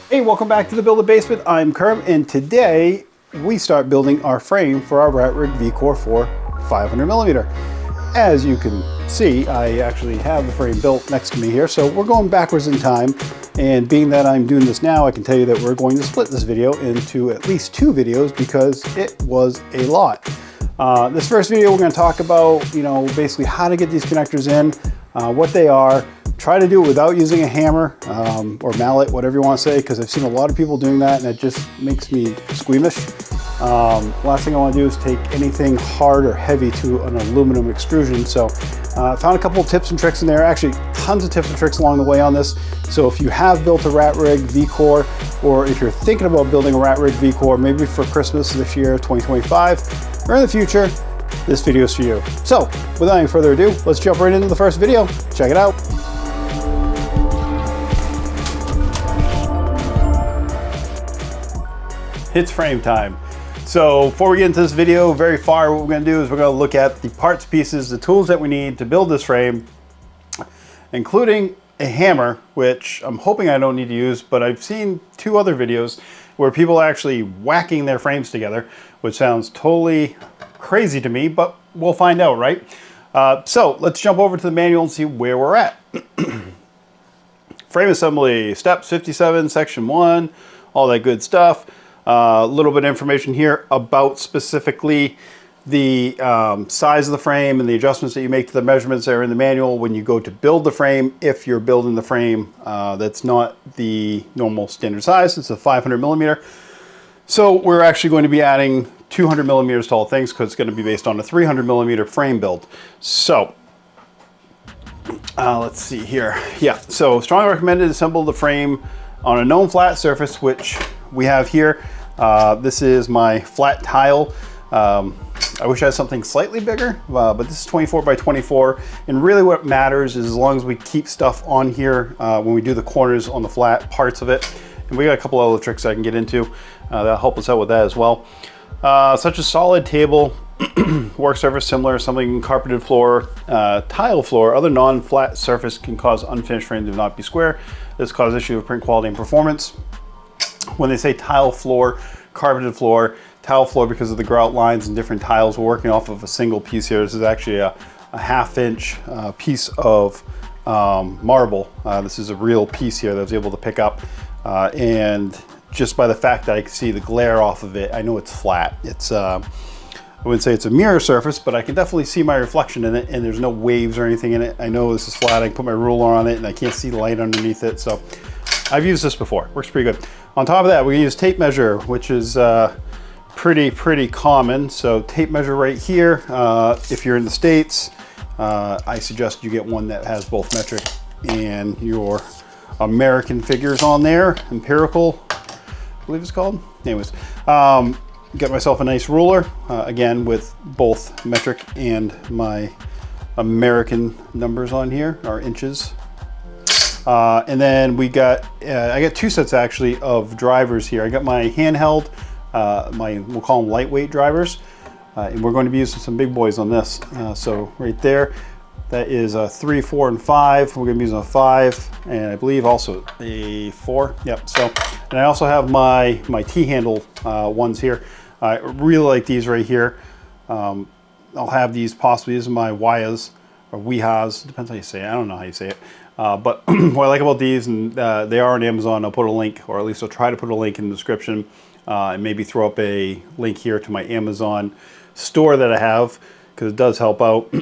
Hey, welcome back to the Build a Basement. I'm Kerm, and today we start building our frame for our Rat Rig V-Core 4 500mm. As you can see, I actually have the frame built next to me here, so we're going backwards in time. And being that I'm doing this now, I can tell you that we're going to split this video into at least 2 videos because it was a lot. This first video, we're going to talk about, basically how to get these connectors in, what they are. Try to do it without using a hammer or mallet, whatever you want to say, because I've seen a lot of people doing that and it just makes me squeamish. Last thing I want to do is take anything hard or heavy to an aluminum extrusion. So I found a couple of tips and tricks in there, actually tons of tips and tricks along the way on this. So if you have built a Rat Rig V-Core, or if you're thinking about building a Rat Rig V-Core, maybe for Christmas this year, 2025, or in the future, this video is for you. So without any further ado, let's jump right into the first video. Check it out. It's frame time. So before we get into this video very far, what we're going to do is we're going to look at the parts, pieces, the tools that we need to build this frame, including a hammer, which I'm hoping I don't need to use, but I've seen 2 other videos where people are actually whacking their frames together, which sounds totally crazy to me, but we'll find out, right? So let's jump over to the manual and see where we're at. Frame assembly, steps 57, section 1, all that good stuff. A little bit of information here about specifically the size of the frame and the adjustments that you make to the measurements that are in the manual when you go to build the frame. If you're building the frame that's not the normal standard size, it's a 500mm. So we're actually going to be adding 200mm to all things because it's going to be based on a 300mm frame build. So let's see here. Yeah, so strongly recommended to assemble the frame on a known flat surface, which we have here. This is my flat tile. I wish I had something slightly bigger, but this is 24 by 24. And really what matters is as long as we keep stuff on here when we do the corners on the flat parts of it. And we got a couple other tricks I can get into that'll help us out with that as well. Such as solid table, work surface similar, something carpeted floor, tile floor, other non-flat surface can cause unfinished frame to not be square. This causes issue of print quality and performance. When they say tile floor, carpeted floor, tile floor because of the grout lines and different tiles, we're working off of a single piece here. This is actually a half-inch piece of marble. This is a real piece here that I was able to pick up. And just by the fact that I can see the glare off of it, I know it's flat. It's I wouldn't say it's a mirror surface, but I can definitely see my reflection in it, and there's no waves or anything in it. I know this is flat. I can put my ruler on it, and I can't see the light underneath it. So I've used this before. Works pretty good. On top of that, we use tape measure, which is pretty common. So tape measure right here. If you're in the States, I suggest you get one that has both metric and your American figures on there. Empirical, I believe it's called. Anyways, get myself a nice ruler, again with both metric and my American numbers on here, or inches. And then we got, I got 2 sets actually of drivers here. I got my handheld, we'll call them lightweight drivers, and we're going to be using some big boys on this. So right there, that is a 3, 4, and 5. We're going to be using a 5, and I believe also a 4. Yep. So, and I also have my T-handle ones here. I really like these right here. I'll have these possibly. These are my Wiyas or Wihas, depends how you say it. I don't know how you say it. But what I like about these, and they are on Amazon, I'll put a link, or at least I'll try to put a link in the description, and maybe throw up a link here to my Amazon store that I have, because it does help out.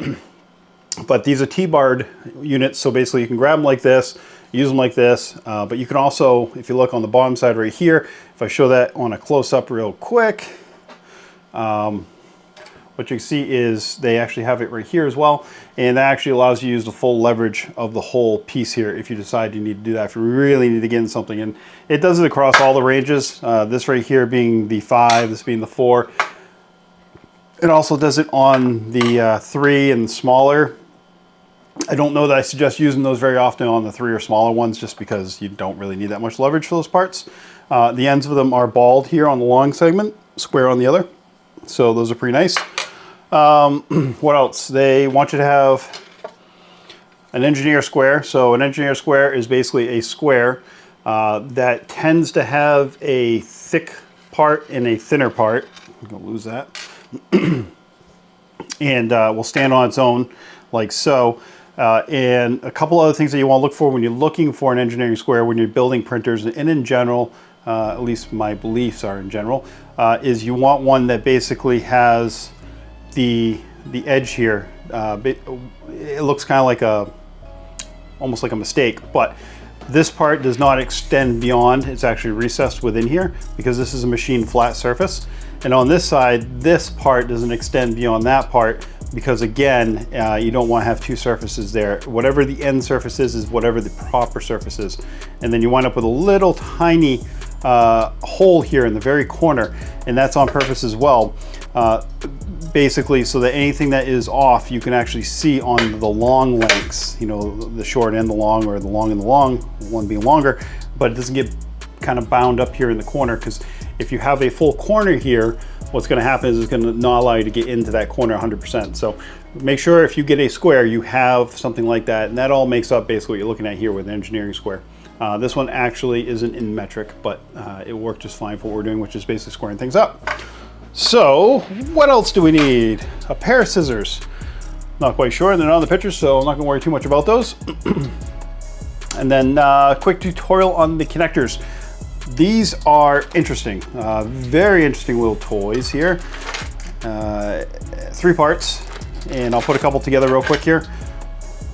But these are T-barred units, so basically you can grab them like this, use them like this, but you can also, if you look on the bottom side right here, if I show that on a close-up real quick, what you can see is they actually have it right here as well, and that actually allows you to use the full leverage of the whole piece here if you decide you need to do that, if you really need to get in something. And it does it across all the ranges, this right here being the 5, this being the 4. It also does it on the 3 and smaller. I don't know that I suggest using those very often on the 3 or smaller ones, just because you don't really need that much leverage for those parts. The ends of them are bald here on the long segment, square on the other. So those are pretty nice. What else? They want you to have an engineer square. So an engineer square is basically a square that tends to have a thick part and a thinner part. I'm gonna lose that. And will stand on its own like so. And a couple other things that you want to look for when you're looking for an engineering square, when you're building printers, and in general, at least my beliefs are in general, is you want one that basically has the edge here. It looks kind of like almost like a mistake, but this part does not extend beyond. It's actually recessed within here because this is a machined flat surface. And on this side, this part doesn't extend beyond that part because, again, you don't want to have two surfaces there. Whatever the end surface is whatever the proper surface is. And then you wind up with a little tiny hole here in the very corner, and that's on purpose as well. Basically, so that anything that is off, you can actually see on the long lengths, you know, the short and the long, or the long and the long, one being longer, but it doesn't get kind of bound up here in the corner, because if you have a full corner here, what's going to happen is it's going to not allow you to get into that corner 100%. So make sure if you get a square, you have something like that, and that all makes up basically what you're looking at here with an engineering square. This one actually isn't in metric, but it worked just fine for what we're doing, which is basically squaring things up. So what else do we need? A pair of scissors. Not quite sure, they're not on the picture, so I'm not gonna worry too much about those. And then quick tutorial on the connectors. These are interesting, very interesting little toys here. 3 parts, and I'll put a couple together real quick here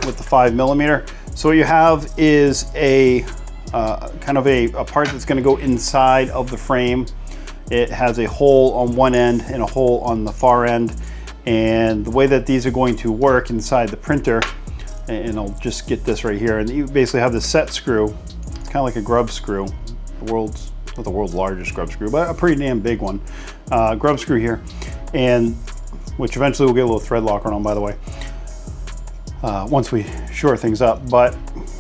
with the 5mm. So what you have is a kind of a part that's gonna go inside of the frame. It has a hole on one end and a hole on the far end. And the way that these are going to work inside the printer, and I'll just get this right here, and you basically have the set screw. It's kind of like a grub screw, not the world's largest grub screw, but a pretty damn big one. Grub screw here, and which eventually will get a little thread locker on, by the way, once we shore things up. But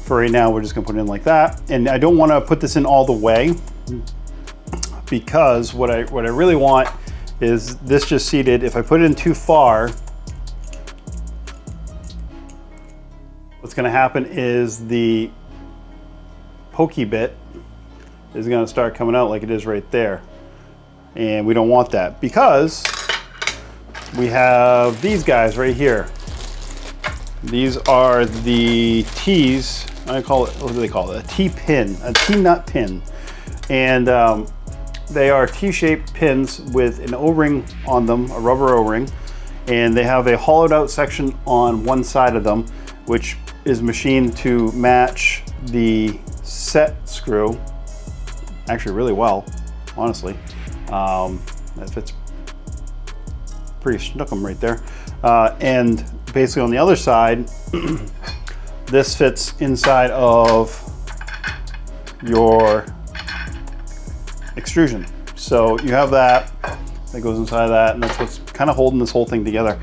for right now, we're just gonna put it in like that. And I don't wanna put this in all the way, because what I really want is this just seated. If I put it in too far, what's gonna happen is the pokey bit is gonna start coming out like it is right there. And we don't want that, because we have these guys right here. These are the T's, I call it, what do they call it? A T-pin, a T-nut pin. And they are T-shaped pins with an O-ring on them, a rubber O-ring, and they have a hollowed out section on one side of them, which is machined to match the set screw, actually really well, honestly. That fits pretty snookum right there. And basically on the other side, this fits inside of your extrusion. So you have that goes inside of that, and that's what's kind of holding this whole thing together.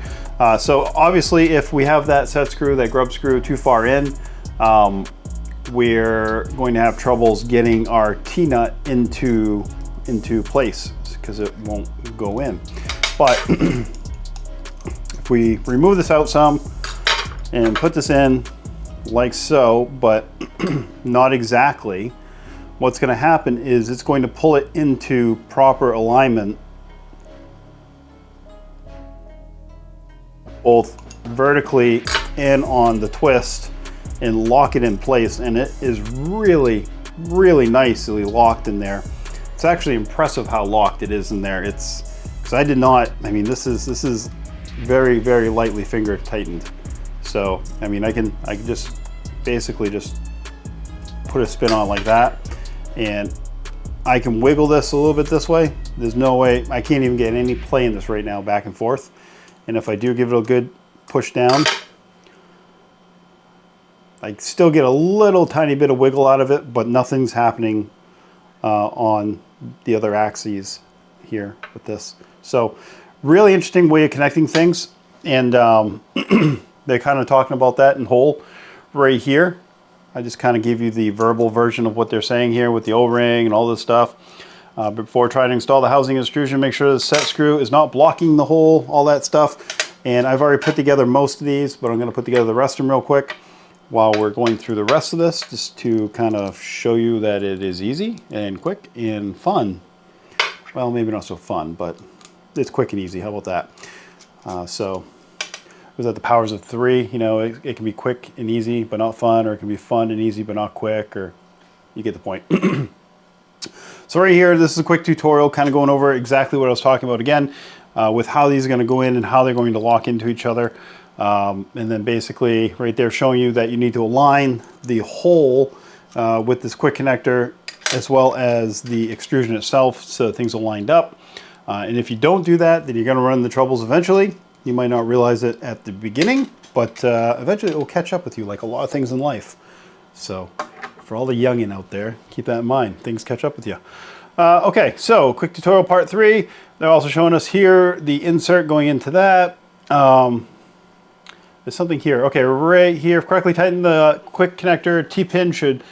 So obviously, if we have that set screw, that grub screw, too far in, we're going to have troubles getting our T-nut into place, because it won't go in. But if we remove this out some and put this in like so, but not exactly, what's going to happen is it's going to pull it into proper alignment, both vertically and on the twist, and lock it in place. And it is really, really nicely locked in there. It's actually impressive how locked it is in there. It's, because I did not, I mean, this is very, very lightly finger tightened. So, I mean, I can just basically just put a spin on like that, and I can wiggle this a little bit this way. There's no way, I can't even get any play in this right now, back and forth. And if I do give it a good push down, I still get a little tiny bit of wiggle out of it, but nothing's happening on the other axes here with this. So really interesting way of connecting things. And they're kind of talking about that in whole right here. I just kind of give you the verbal version of what they're saying here with the O-ring and all this stuff. Before trying to install the housing extrusion, make sure the set screw is not blocking the hole, all that stuff. And I've already put together most of these, but I'm going to put together the rest of them real quick. while we're going through the rest of this, just to kind of show you that it is easy and quick and fun. Well, maybe not so fun, but it's quick and easy. How about that? So it was at the powers of 3. You know, it can be quick and easy, but not fun, or it can be fun and easy, but not quick, or you get the point. So right here, this is a quick tutorial kind of going over exactly what I was talking about again, with how these are going to go in and how they're going to lock into each other. And then basically right there showing you that you need to align the hole with this quick connector as well as the extrusion itself so things are lined up. And if you don't do that, then you're going to run into troubles eventually. You might not realize it at the beginning, but eventually it will catch up with you like a lot of things in life. So for all the youngin' out there, keep that in mind. Things catch up with you. Okay, so quick tutorial part 3. They're also showing us here the insert going into that. There's something here. Okay, right here, correctly tighten the quick connector. T-pin should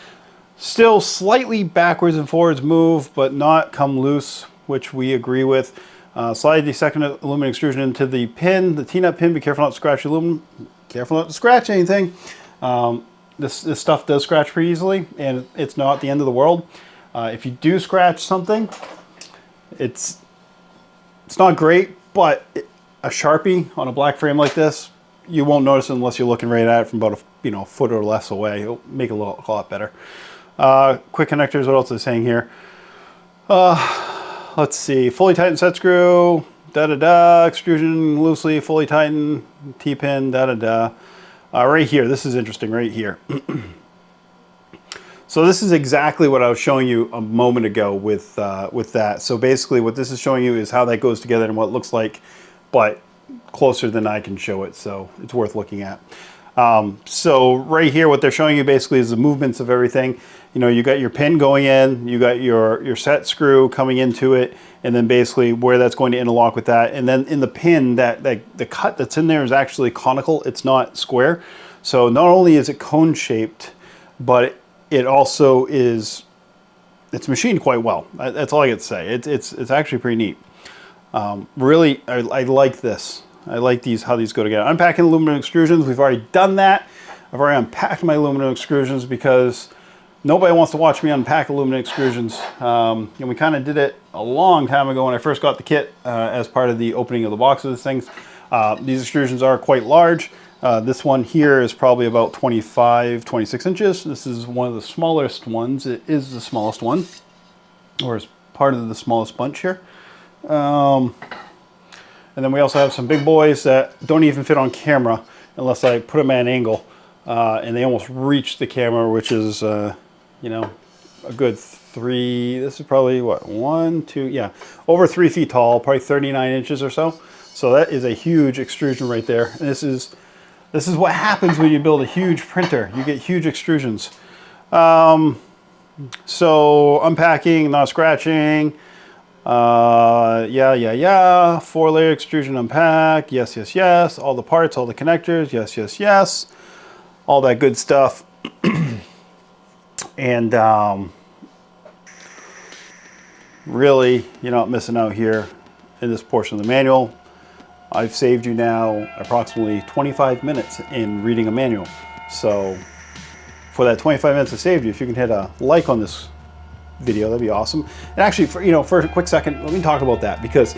still slightly backwards and forwards move, but not come loose, which we agree with. Slide the second aluminum extrusion into the pin, the T-nut pin. Be careful not to scratch aluminum. Careful not to scratch anything. This stuff does scratch pretty easily, and it's not the end of the world. If you do scratch something, it's not great, but a Sharpie on a black frame like this, you won't notice it unless you're looking right at it from about a foot or less away. It'll make it look a lot better. Quick connectors, what else is it saying here? Let's see, fully tighten set screw, extrusion loosely, fully tighten, T-pin, right here, this is interesting right here. So this is exactly what I was showing you a moment ago with that. So basically what this is showing you is how that goes together and what it looks like, but closer than I can show it, so it's worth looking at. So right here what they're showing you basically is the movements of everything. You know, you got your pin going in, you got your set screw coming into it, and then basically where that's going to interlock with that. And then in the pin, the cut that's in there is actually conical, it's not square. So not only is it cone shaped, but it also is, it's machined quite well. That's all I get to say. It's actually pretty neat. Really, I like this. I like how these go together. Unpacking aluminum extrusions, we've already done that. I've already unpacked my aluminum extrusions because nobody wants to watch me unpack aluminum extrusions. And we kind of did it a long time ago when I first got the kit as part of the opening of the box of these things. These extrusions are quite large. This one here is probably about 26 inches. This is one of the smallest ones. It is the smallest one, or is part of the smallest bunch here. And then we also have some big boys that don't even fit on camera unless I put them at an angle. And they almost reach the camera, which is, you know, a good 3, this is probably what, 1, 2, yeah, over 3 feet tall, probably 39 inches or so. So that is a huge extrusion right there. And this is what happens when you build a huge printer. You get huge extrusions. So unpacking, not scratching. Yeah. 4-layer extrusion unpack. Yes, yes, yes. All the parts, all the connectors. Yes, yes, yes. All that good stuff. And really, you're not missing out here in this portion of the manual. I've saved you now approximately 25 minutes in reading a manual. So for that 25 minutes I saved you, if you can hit a like on this video, that'd be awesome. And actually, for a quick second, let me talk about that, because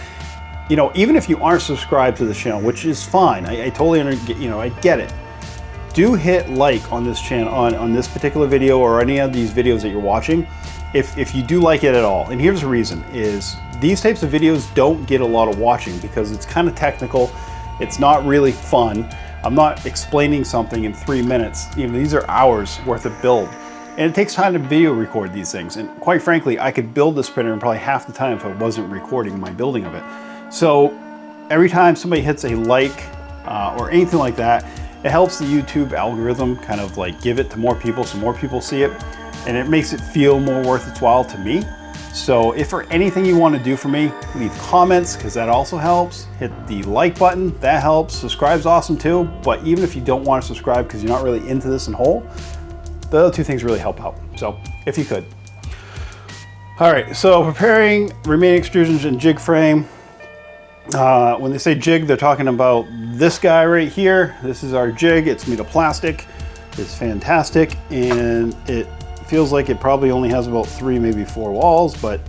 even if you aren't subscribed to the channel, which is fine, I totally I get it. Do hit like on this channel, on this particular video or any of these videos that you're watching, if you do like it at all. And here's the reason: is these types of videos don't get a lot of watching because it's kind of technical. It's not really fun. I'm not explaining something in 3 minutes. These are hours worth of build. And it takes time to video record these things. And quite frankly, I could build this printer in probably half the time if I wasn't recording my building of it. So every time somebody hits a like or anything like that, it helps the YouTube algorithm kind of like give it to more people so more people see it. And it makes it feel more worth its while to me. So if for anything you want to do for me, leave comments, because that also helps. Hit the like button, that helps. Subscribe's awesome too, but even if you don't want to subscribe because you're not really into this in whole, the other two things really help out. So if you could. All right, so preparing remaining extrusions in jig frame. When they say jig, they're talking about this guy right here. This is our jig. It's made of plastic. is fantastic, and it feels like it probably only has about 3, maybe 4 walls, but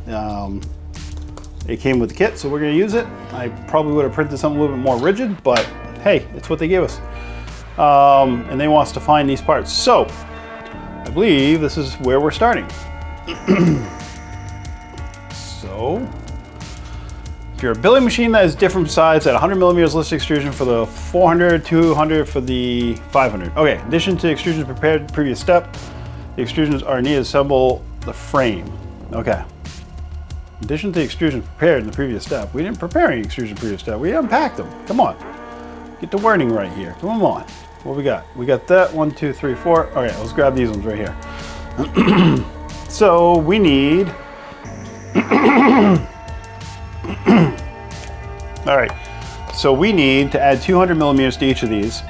it came with the kit, so we're going to use it. I probably would have printed something a little bit more rigid, but hey, it's what they gave us. And they want us to find these parts. So I believe this is where we're starting. So if you're a billing machine that is different size at 100 millimeters list extrusion for the 400, 200 for the 500. Okay, in addition to extrusions prepared previous step, the extrusions are needed to assemble the frame. Okay. In addition to extrusions prepared in the previous step, we didn't prepare any extrusion previous step. We unpacked them. Come on. Get the wording right here. Come on. What we got? We got that. 1, 2, 3, 4. All right, let's grab these ones right here. So we need. All right. So we need to add 200 millimeters to each of these.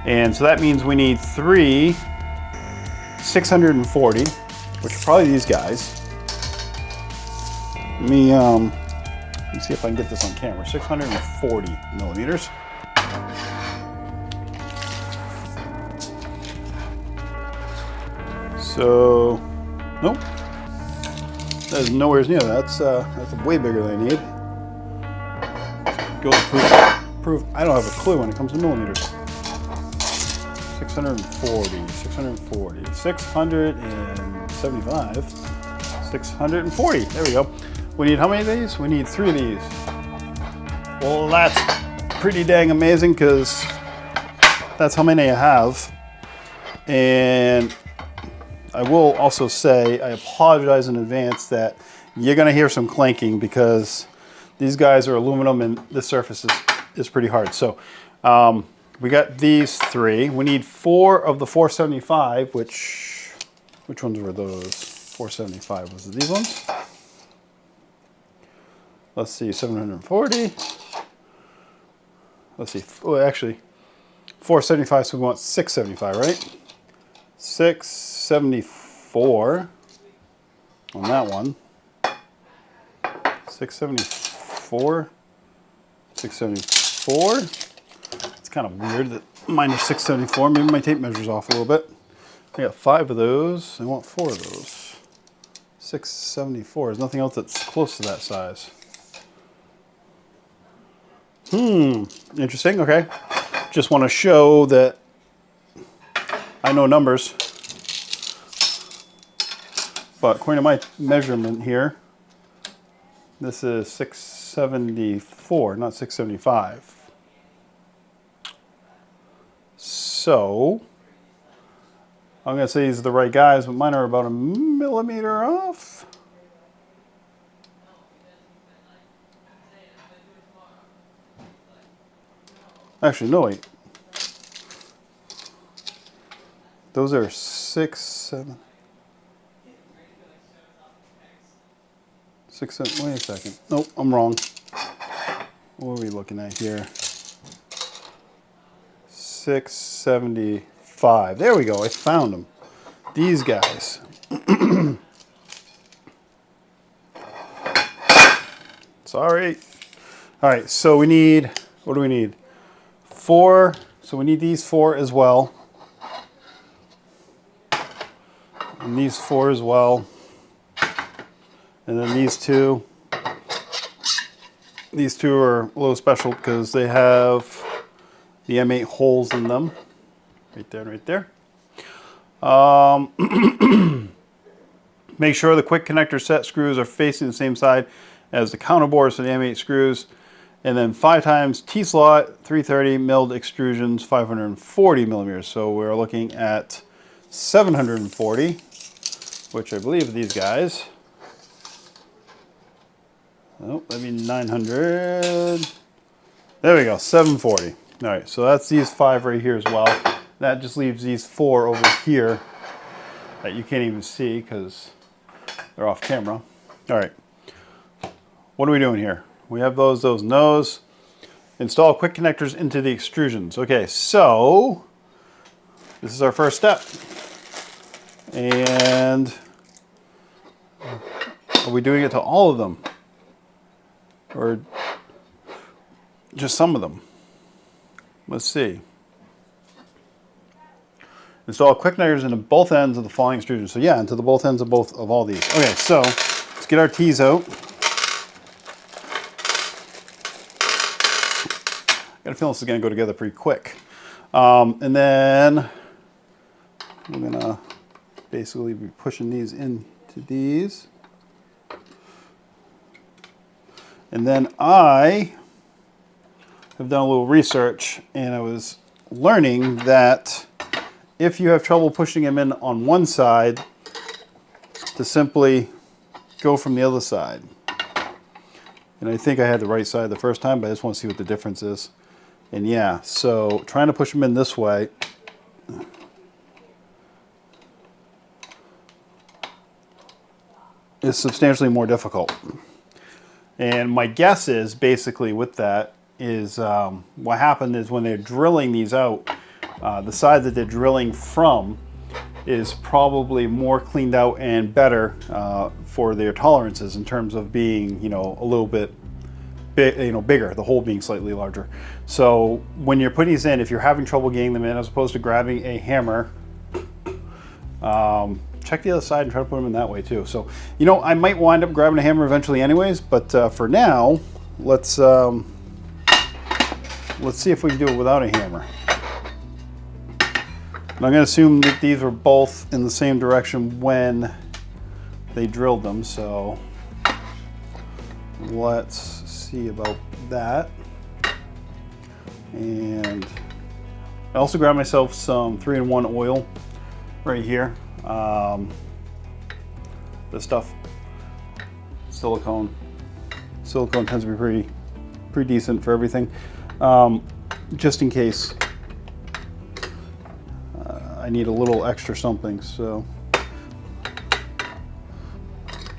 And so that means we need 3 640, which are probably these guys. Let me see if I can get this on camera. 640 millimeters. So, nope. That is nowhere near that. That's way bigger than I need. Go to prove I don't have a clue when it comes to millimeters. 640, 640, 675, 640. There we go. We need how many of these? We need 3 of these. Well, that's pretty dang amazing because that's how many I have. And I will also say, I apologize in advance that you're gonna hear some clanking because these guys are aluminum and this surface is pretty hard. So we got these 3. We need 4 of the 475, which ones were those? 475, was it these ones? Let's see, 740. Let's see, well, actually, 475, so we want 675, right? 674 on that one. 674. 674. It's kind of weird that mine is 674. Maybe my tape measure's off a little bit. I got 5 of those. I want 4 of those. 674. There's nothing else that's close to that size. Interesting. Okay. Just want to show that I know numbers. But according to my measurement here, this is 674, not 675. So I'm going to say these are the right guys, but mine are about a millimeter off. Actually, no, wait. Those are 6, 7. 6, 7. Wait a second. Nope, I'm wrong. What are we looking at here? 675. There we go. I found them. These guys. Sorry. All right. So we need. What do we need? 4. So we need these 4 as well. And these 4 as well. And then these 2. These 2 are a little special because they have the M8 holes in them. Right there and right there. Make sure the quick connector set screws are facing the same side as the counter bores for the M8 screws. And then 5 times T-slot, 330 milled extrusions, 540 millimeters. So we're looking at 740, which I believe are these guys. Oh, that'd be 900. There we go, 740. All right, so that's these 5 right here as well. That just leaves these 4 over here that you can't even see because they're off camera. All right, what are we doing here? We have those, and those. Install quick connectors into the extrusions. Okay, so this is our first step. And are we doing it to all of them? Or just some of them? Let's see. Install quick nighters into both ends of the following extrusion. So yeah, into the both ends of all these. Okay, so let's get our tees out. I got a feeling this is going to go together pretty quick. And then we're going to basically be pushing these into these. And then I have done a little research, and I was learning that if you have trouble pushing them in on one side, to simply go from the other side. And I think I had the right side the first time, but I just want to see what the difference is. And yeah, so trying to push them in this way is substantially more difficult. And my guess is basically with that is what happened is when they're drilling these out, the side that they're drilling from is probably more cleaned out and better for their tolerances in terms of being, you know, a little bit bigger, the hole being slightly larger. So when you're putting these in, if you're having trouble getting them in, as opposed to grabbing a hammer, check the other side and try to put them in that way too. So, you know, I might wind up grabbing a hammer eventually anyways, but for now, let's see if we can do it without a hammer. And I'm going to assume that these were both in the same direction when they drilled them, so let's see about that. And I also grabbed myself some 3-in-1 oil right here. This stuff, silicone tends to be pretty decent for everything, just in case I need a little extra something. So I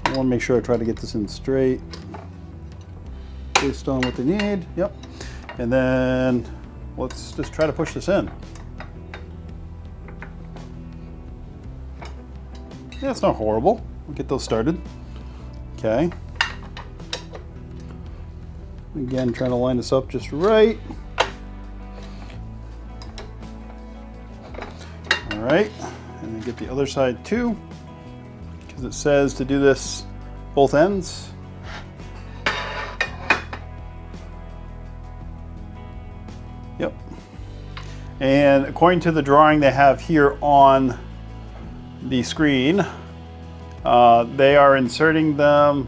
want to make sure I try to get this in straight based on what they need. Yep. And then let's just try to push this in. Yeah, it's not horrible. We'll get those started. Okay. Again, trying to line this up just right. All right, and then get the other side too, because it says to do this both ends. Yep. And according to the drawing they have here on the screen, they are inserting them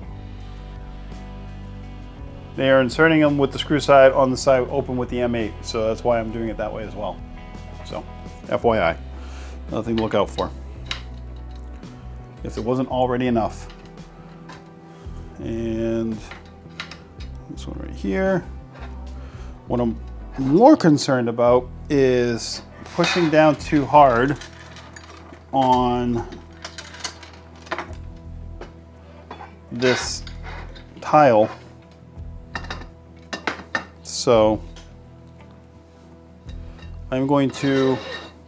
with the screw side on the side open with the M8, so that's why I'm doing it that way as well. So FYI, nothing to look out for if it wasn't already enough. And this one right here, what I'm more concerned about is pushing down too hard on this tile. So I'm going to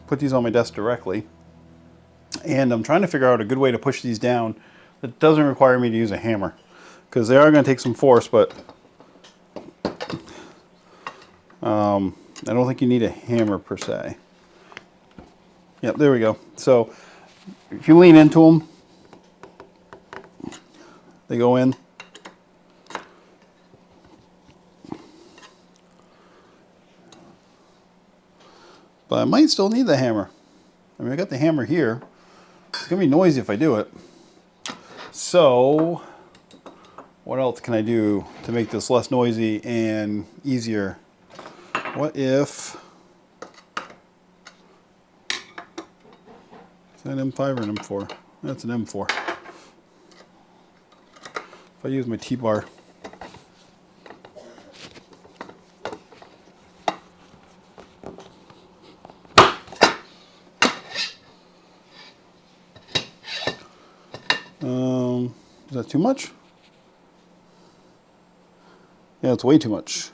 put these on my desk directly, and I'm trying to figure out a good way to push these down that doesn't require me to use a hammer, because they are going to take some force, but I don't think you need a hammer per se. Yep, there we go. So if you lean into them, they go in. But I might still need the hammer. I mean, I got the hammer here. It's gonna be noisy if I do it. So what else can I do to make this less noisy and easier? What if, is that an M5 or an M4? That's an M4. If I use my T-bar. Is that too much? Yeah, it's way too much.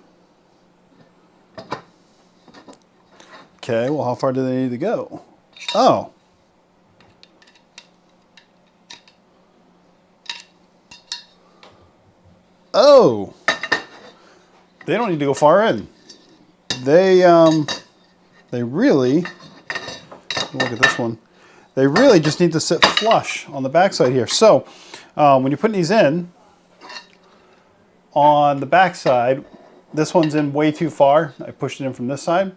Okay, well, how far do they need to go? Oh. Oh. They don't need to go far in. They really Look at this one. They really just need to sit flush on the backside here. So when you're putting these in, on the backside, this one's in way too far. I pushed it in from this side.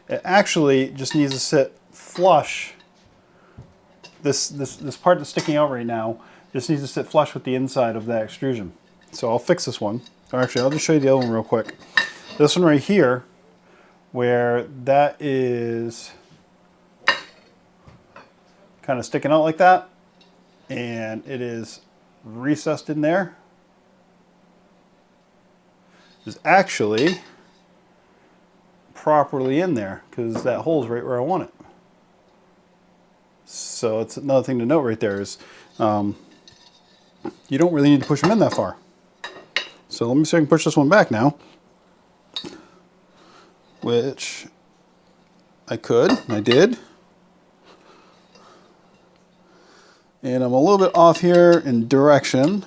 It actually just needs to sit flush. This part that's sticking out right now just needs to sit flush with the inside of that extrusion. So I'll fix this one. Or actually, I'll just show you the other one real quick. This one right here, where that is kind of sticking out like that, and it is recessed in there, is actually properly in there because that hole's right where I want it. So it's another thing to note right there is you don't really need to push them in that far. So let me see if I can push this one back now, which I could, I did. And I'm a little bit off here in direction.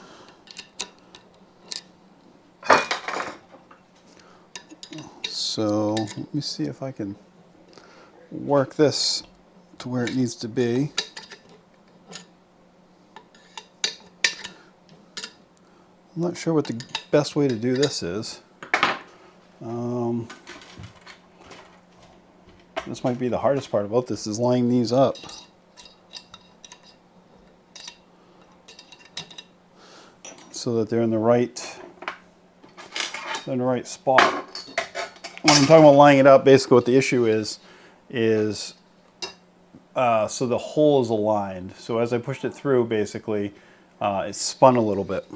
So let me see if I can work this to where it needs to be. I'm not sure what the best way to do this is. This might be the hardest part about this, is lining these up. So that they're in the right spot. When I'm talking about lining it up, basically what the issue is so the hole is aligned. So as I pushed it through, basically, it spun a little bit.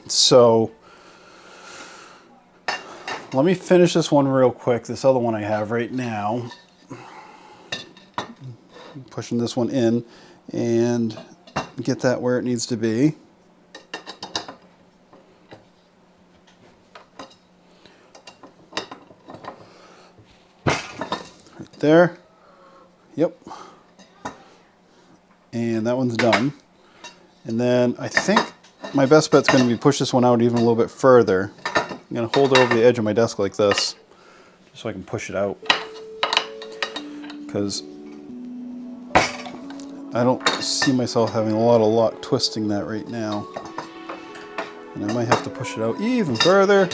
So let me finish this one real quick, this other one I have right now. I'm pushing this one in and get that where it needs to be. Right there. Yep. And that one's done. And then I think my best bet's going to be push this one out even a little bit further. I'm going to hold it over the edge of my desk like this, just so I can push it out. Because I don't see myself having a lot of luck twisting that right now. And I might have to push it out even further.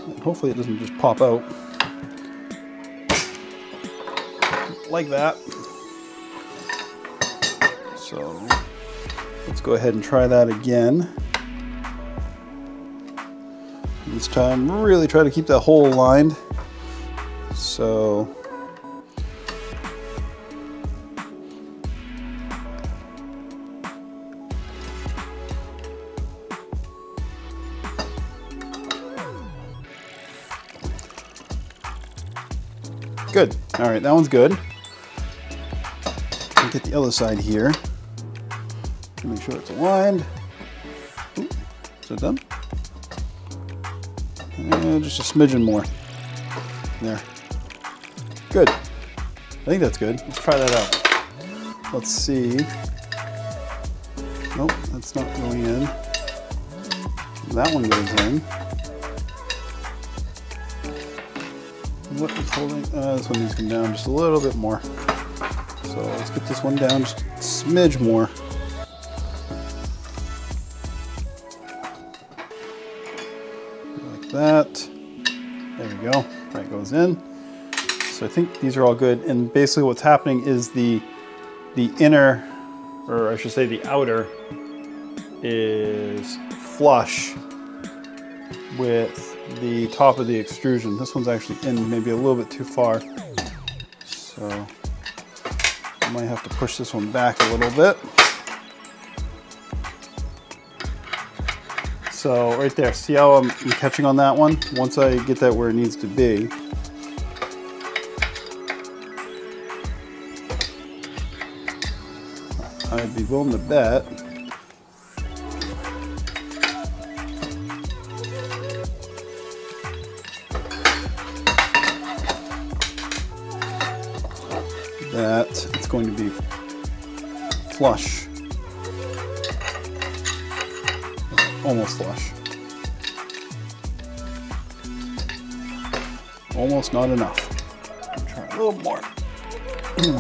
And hopefully it doesn't just pop out. Like that. So let's go ahead and try that again. This time, really try to keep that hole aligned. So good. All right, that one's good. I'll get the other side here. Make sure it's aligned. Ooh, is it done? Just a smidgen more. There. Good. I think that's good. Let's try that out. Let's see. Nope, that's not going in. That one goes in. What is holding? This one needs to come down just a little bit more. So let's get this one down just a smidge more. Like that. There we go. That goes in. So I think these are all good. And basically what's happening is the inner, or I should say the outer, is flush with the top of the extrusion. This one's actually in maybe a little bit too far. So I might have to push this one back a little bit. So right there, see how I'm catching on that one? Once I get that where it needs to be. I'd be willing to bet that it's going to be flush. Almost flush. Almost not enough. Try a little more. I'm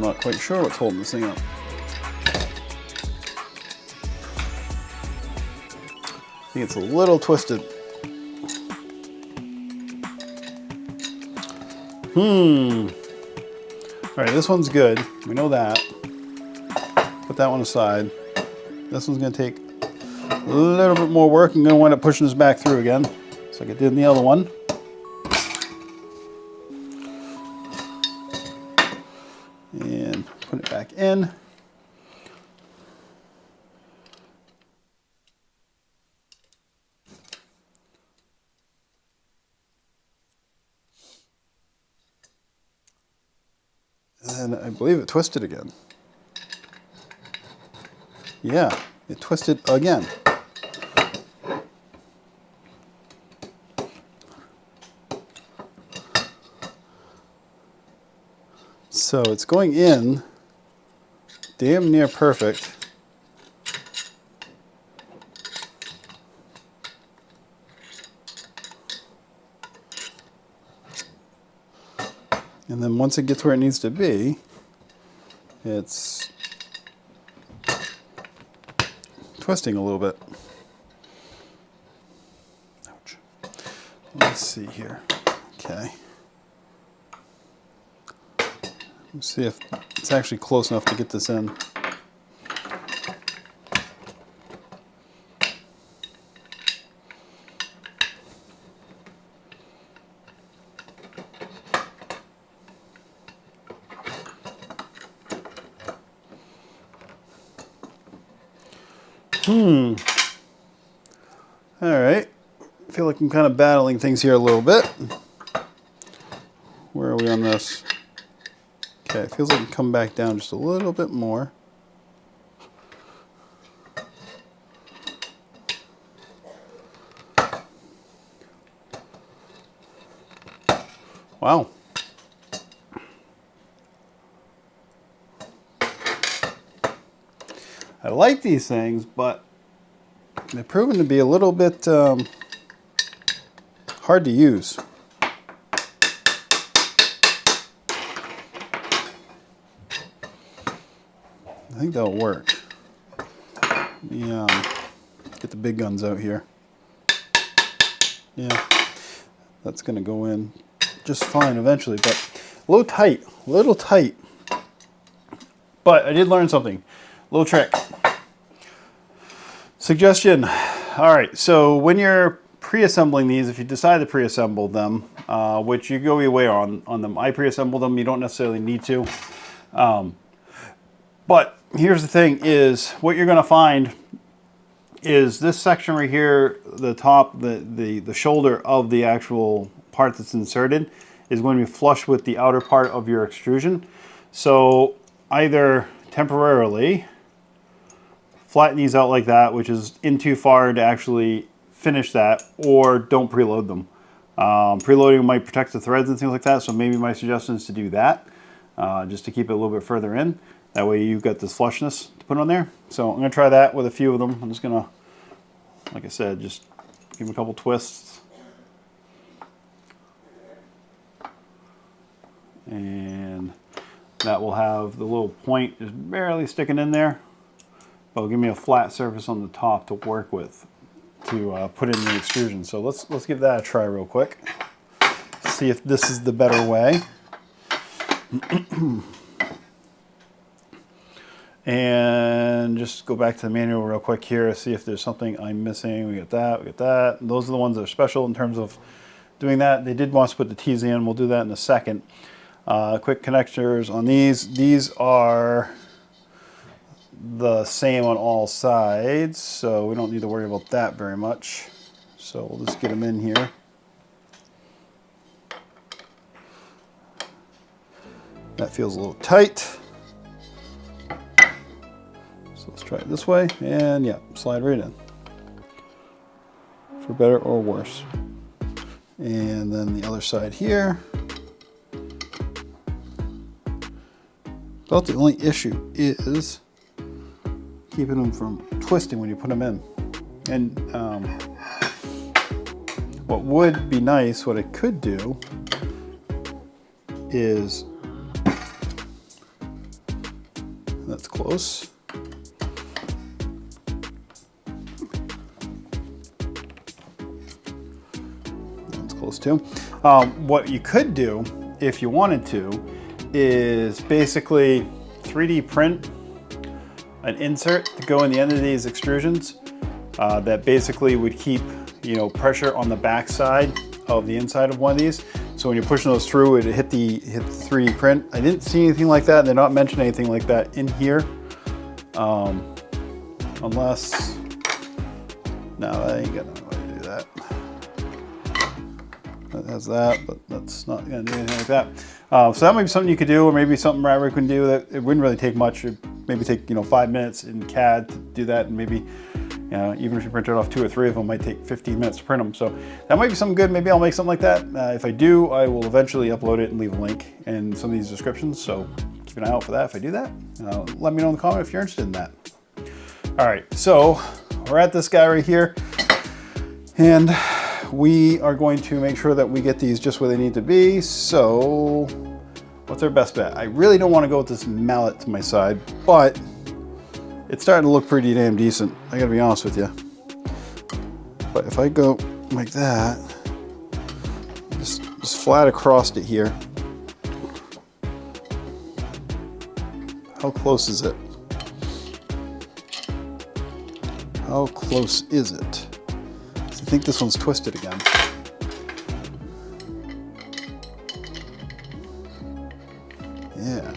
not quite sure what's holding this thing up. I think it's a little twisted. All right, this one's good. We know that. Put that one aside. This one's gonna take a little bit more work. I'm gonna wind up pushing this back through again, just like I did in the other one. And put it back in. And I believe it twisted again. Yeah, it twisted again. So it's going in damn near perfect. And then once it gets where it needs to be, it's twisting a little bit. Ouch. Let's see here. Okay. Let's see if it's actually close enough to get this in. All right. I feel like I'm kind of battling things here a little bit. Where are we on this? Okay, it feels like it can come back down just a little bit more. Wow. I like these things, but they've proven to be a little bit hard to use. I think that'll work. Yeah, get the big guns out here. Yeah, that's gonna go in just fine eventually, but a little tight, But I did learn something, little trick. Suggestion. All right, so when you're pre-assembling these, if you decide to pre-assemble them, which you go your way on them, I pre-assemble them, you don't necessarily need to. But here's the thing is, what you're gonna find is this section right here, the top, the shoulder of the actual part that's inserted is going to be flush with the outer part of your extrusion. So either temporarily flatten these out like that, which is in too far to actually finish that, or don't preload them. Preloading might protect the threads and things like that, so maybe my suggestion is to do that, just to keep it a little bit further in. That way you've got this flushness to put on there. So I'm gonna try that with a few of them. I'm just gonna, like I said, just give them a couple twists. And that will have the little point just barely sticking in there. But it'll give me a flat surface on the top to work with to put in the extrusion. So let's give that a try real quick. See if this is the better way. And just go back to the manual real quick here, see if there's something I'm missing. We got that, we got that. And those are the ones that are special in terms of doing that. They did want us to put the T's in. We'll do that in a second. Quick connectors on these. These are the same on all sides, so we don't need to worry about that very much. So we'll just get them in here. That feels a little tight. So let's try it this way, and yeah, slide right in. For better or worse. And then the other side here. About the only issue is keeping them from twisting when you put them in. And what would be nice, what I could do is, that's close. That's close too. What you could do, if you wanted to, is basically 3D print an insert to go in the end of these extrusions that basically would keep, you know, pressure on the back side of the inside of one of these. So when you're pushing those through, it hit the 3D print. I didn't see anything like that. They're not mentioning anything like that in here, unless, no, I ain't got no way to do that. That has that, but that's not gonna do anything like that. So that might be something you could do, or maybe something Radware can do that it wouldn't really take much. It'd maybe take, you know, 5 minutes in CAD to do that, and maybe, you know, even if you printed off 2 or 3 of them, it might take 15 minutes to print them. So that might be something good. Maybe I'll make something like that. If I do, I will eventually upload it and leave a link in some of these descriptions. So keep an eye out for that if I do that. Let me know in the comment if you're interested in that. All right, so we're at this guy right here, and we are going to make sure that we get these just where they need to be. So what's our best bet? I really don't want to go with this mallet to my side, but it's starting to look pretty damn decent. I gotta be honest with you. But if I go like that, just flat across it here, how close is it? How close is it? I think this one's twisted again. Yeah.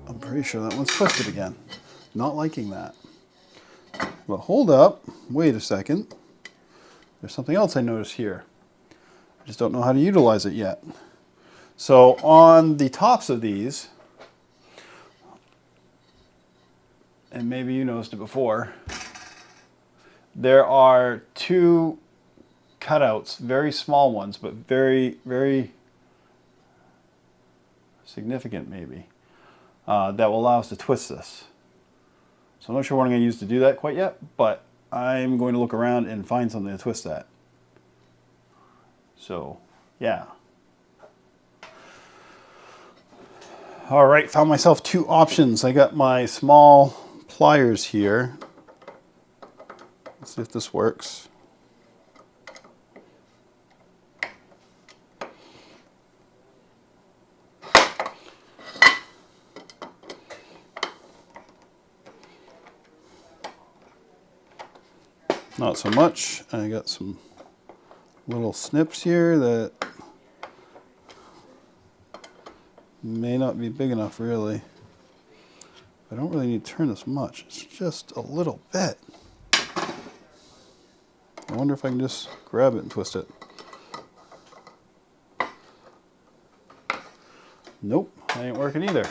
I'm pretty sure that one's twisted again. Not liking that. But hold up, wait a second. There's something else I noticed here. I just don't know how to utilize it yet. So on the tops of these, and maybe you noticed it before, there are 2 cutouts, very small ones, but very, very significant maybe, that will allow us to twist this. So I'm not sure what I'm going to use to do that quite yet, but I'm going to look around and find something to twist that. So, yeah. All right, found myself 2 options. I got my small pliers here. Let's see if this works. Not so much. I got some little snips here that may not be big enough really. I don't really need to turn this much. It's just a little bit. I wonder if I can just grab it and twist it. Nope, that ain't working either.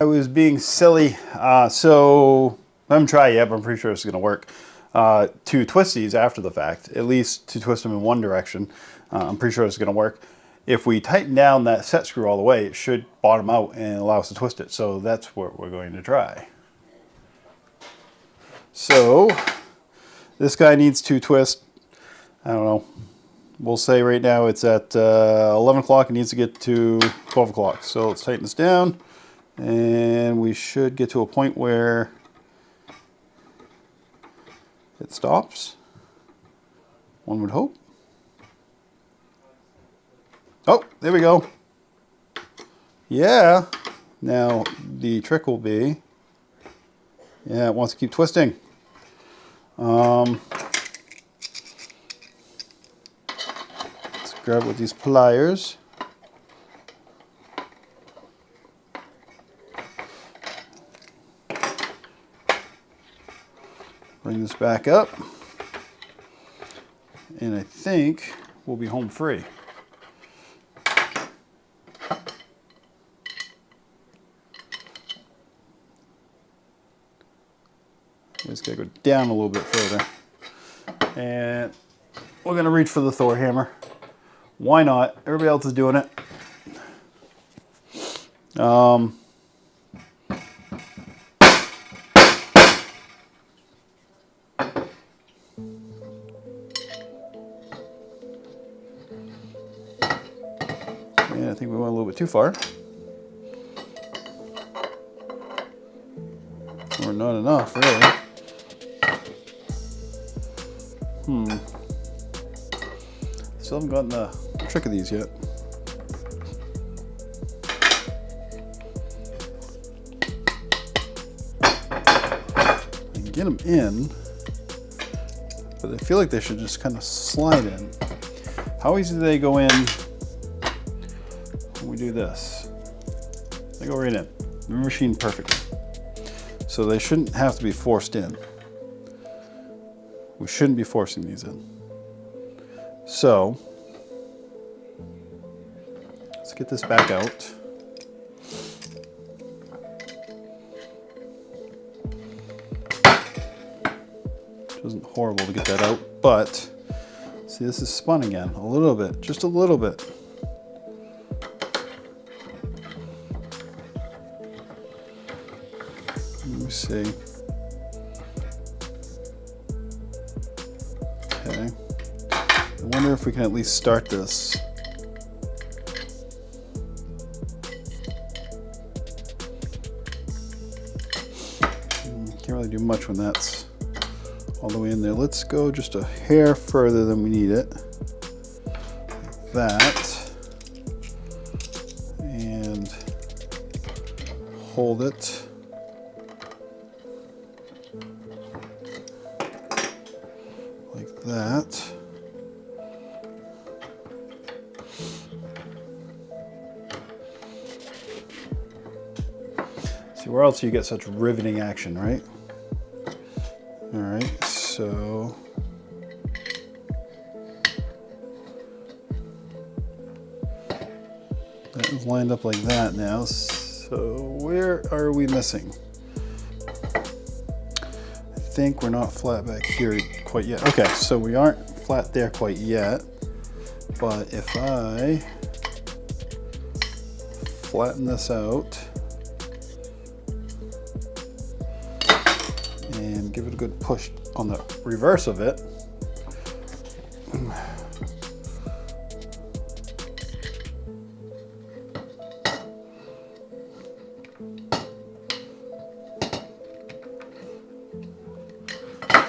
I was being silly, so I haven't tried yet, but I'm pretty sure it's going to work. To twist these after the fact, at least to twist them in one direction, I'm pretty sure it's going to work. If we tighten down that set screw all the way, it should bottom out and allow us to twist it. So that's what we're going to try. So this guy needs to twist, I don't know, we'll say right now it's at 11 o'clock. It needs to get to 12 o'clock. So let's tighten this down, and we should get to a point where it stops, one would hope. Oh, there we go. Yeah. Now the trick will be, yeah, it wants to keep twisting. Let's grab it with these pliers. Bring this back up. And I think we'll be home free. Just gotta go down a little bit further. And we're gonna reach for the Thor hammer. Why not? Everybody else is doing it. And I think we went a little bit too far. Or not enough, really. Still haven't gotten the trick of these yet. I can get them in, but I feel like they should just kind of slide in. How easy do they go in when we do this? They go right in. They're machined perfectly. So they shouldn't have to be forced in. We shouldn't be forcing these in. So, let's get this back out. It wasn't horrible to get that out, but see, this is spun again a little bit, just a little bit. Let me see. Okay. I wonder if we can at least start this. Can't really do much when that's all the way in there. Let's go just a hair further than we need it. Like that. And hold it. Like that. See, where else do you get such riveting action, right? All right, so that is lined up like that now. So where are we missing? I think we're not flat back here quite yet. Okay, so we aren't flat there quite yet, but if I flatten this out and give it a good push on the reverse of it,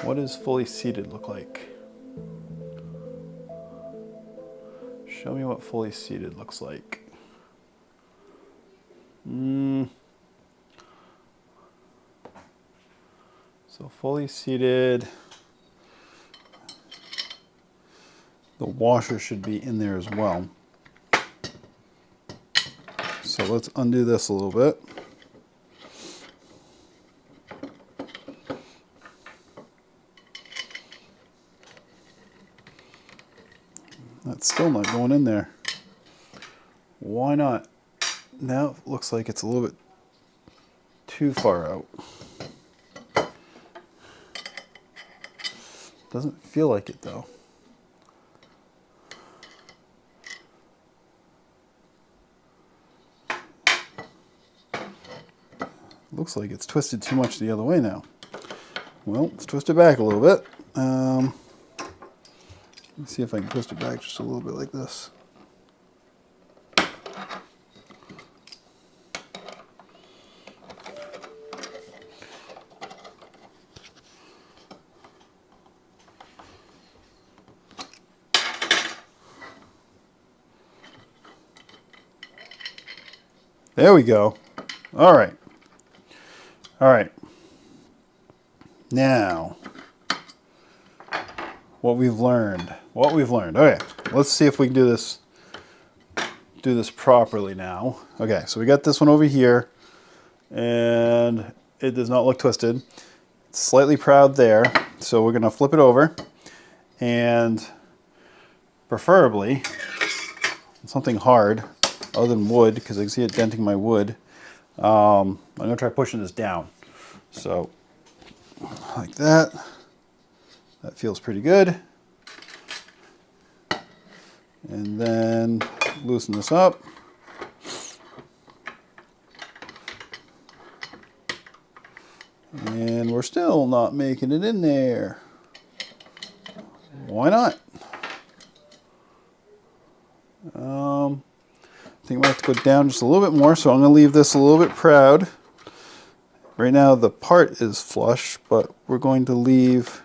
what does fully seated look like? Show me what fully seated looks like. So fully seated, the washer should be in there as well. So let's undo this a little bit. That's still not going in there. Why not? Now it looks like it's a little bit too far out. Doesn't feel like it though. Looks like it's twisted too much the other way now. Well, let's twist it back a little bit. Let's see if I can twist it back just a little bit like this. There we go. All right. All right. Now, what we've learned. Okay, let's see if we can do this properly now. Okay, so we got this one over here, and it does not look twisted. It's slightly proud there, so we're gonna flip it over, and preferably something hard other than wood, because I can see it denting my wood. I'm gonna try pushing this down. So, like that. That feels pretty good. And then loosen this up. still not making it in there. Why not? I think I might have to go down just a little bit more, so I'm going to leave this a little bit proud. Right now the part is flush, but we're going to leave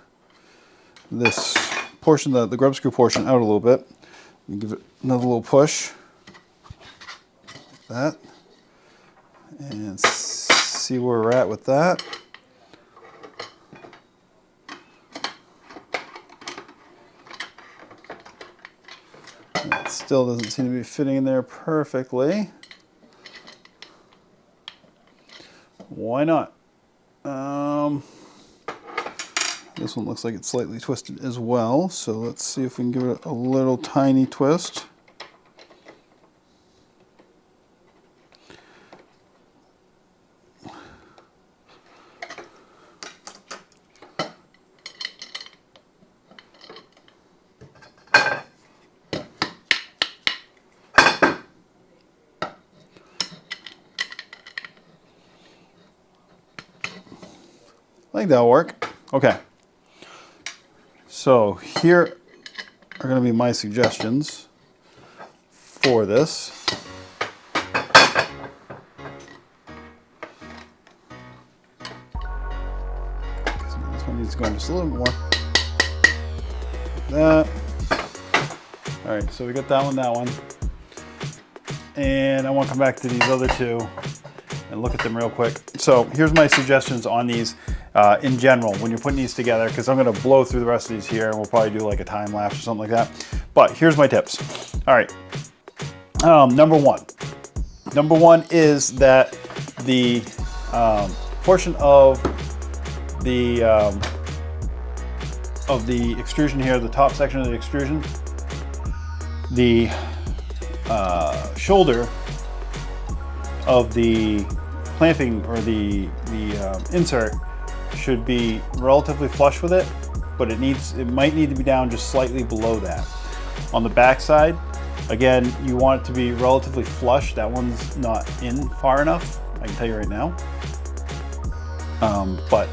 this portion, the grub screw portion, out a little bit. And give it another little push, like that, and see where we're at with that. It still doesn't seem to be fitting in there perfectly. Why not? This one looks like it's slightly twisted as well, so let's see if we can give it a little tiny twist. I think that'll work. Okay. So here are going to be my suggestions for this. So this one needs to go in just a little bit more. Like that. All right, so we got that one. And I want to come back to these other two and look at them real quick. So here's my suggestions on these. In general, when you're putting these together, because I'm going to blow through the rest of these here, and we'll probably do like a time lapse or something like that. But here's my tips. All right. Number one is that the portion of the extrusion here, the top section of the extrusion, the shoulder of the clamping or the insert should be relatively flush with it, but it might need to be down just slightly below that. On the back side, again, you want it to be relatively flush. That one's not in far enough, I can tell you right now. But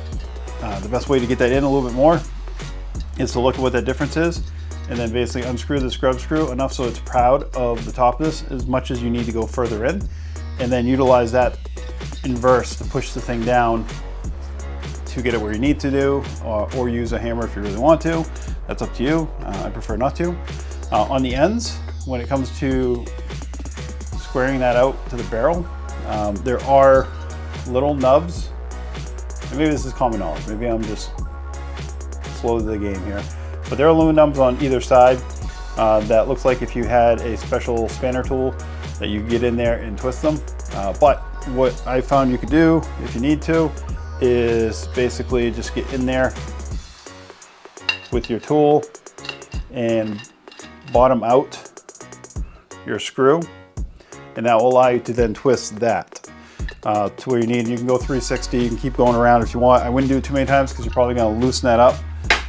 the best way to get that in a little bit more is to look at what that difference is, and then basically unscrew the scrub screw enough so it's proud of the top of this as much as you need to go further in, and then utilize that inverse to push the thing down to get it where you need to do, or use a hammer if you really want to. That's up to you. I prefer not to. On the ends, when it comes to squaring that out to the barrel, there are little nubs, and maybe this is common knowledge, maybe I'm just slow to the game here, but there are little nubs on either side that looks like if you had a special spanner tool that you get in there and twist them. But what I found you could do if you need to is basically just get in there with your tool and bottom out your screw, and that will allow you to then twist that to where you need. You can go 360, you can keep going around if you want. I wouldn't do it too many times because you're probably going to loosen that up,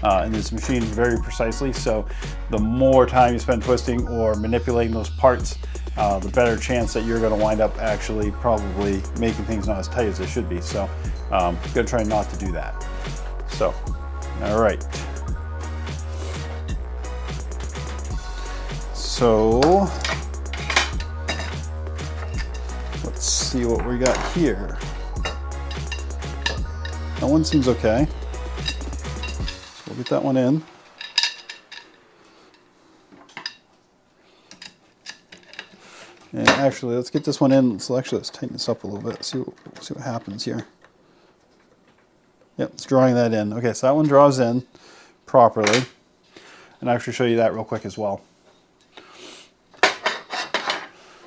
and this machine very precisely, so the more time you spend twisting or manipulating those parts, the better chance that you're going to wind up actually probably making things not as tight as they should be. So I'm going to try not to do that. So, all right. So let's see what we got here. That one seems okay. So we'll get that one in. And actually, let's get this one in. So actually, let's tighten this up a little bit. See what happens here. Yep, it's drawing that in. Okay, so that one draws in properly. And I'll actually show you that real quick as well.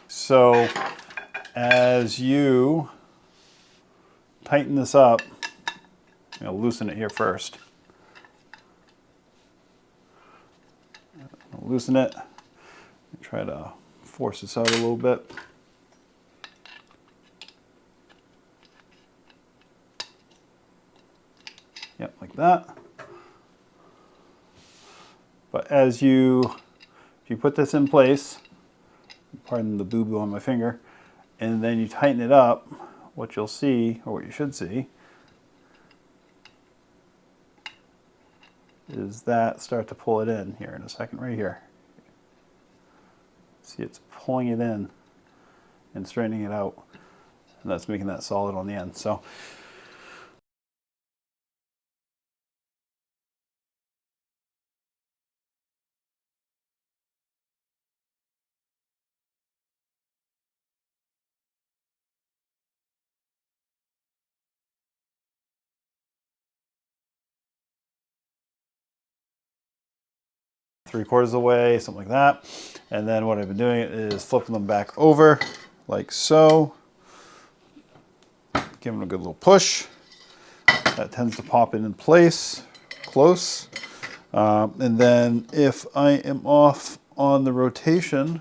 So as you tighten this up, I'm going to loosen it here first. I'll loosen it and try to force this out a little bit. Yep, like that. But if you put this in place, pardon the boo-boo on my finger, and then you tighten it up, what you'll see, or what you should see, is that start to pull it in here in a second, right here. See, it's pulling it in and straightening it out, and that's making that solid on the end. So three-quarters of the way, something like that. And then what I've been doing is flipping them back over like so. Give them a good little push. That tends to pop it in place, close. And then if I am off on the rotation,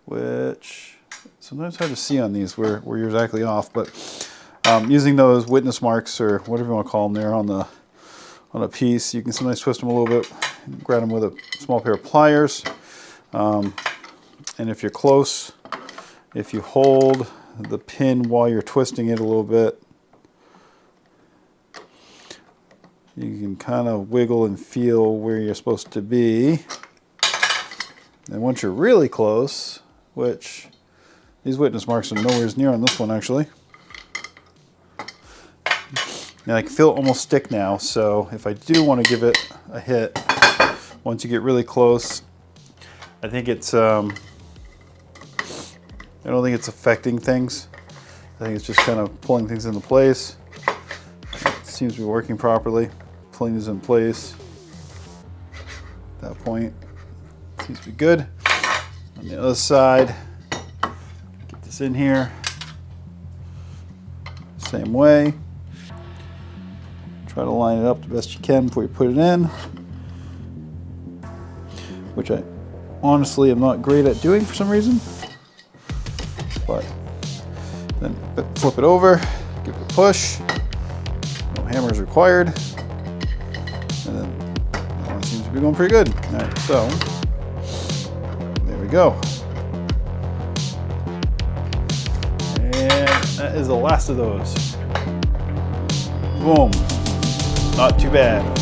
which sometimes hard to see on these where you're exactly off, but using those witness marks or whatever you want to call them there on a piece, you can sometimes twist them a little bit, grab them with a small pair of pliers. And if you're close, if you hold the pin while you're twisting it a little bit, you can kind of wiggle and feel where you're supposed to be. And once you're really close, which these witness marks are nowhere near on this one actually. And I can feel it almost stick now, so if I do want to give it a hit, once you get really close, I think it's, I don't think it's affecting things. I think it's just kind of pulling things into place. It seems to be working properly. Pulling these in place. At that point, seems to be good. On the other side, get this in here. Same way. Try to line it up the best you can before you put it in, which I honestly am not great at doing for some reason. But then flip it over, give it a push. No hammers required. And then that one seems to be going pretty good. All right, so there we go. And that is the last of those. Boom. Not too bad.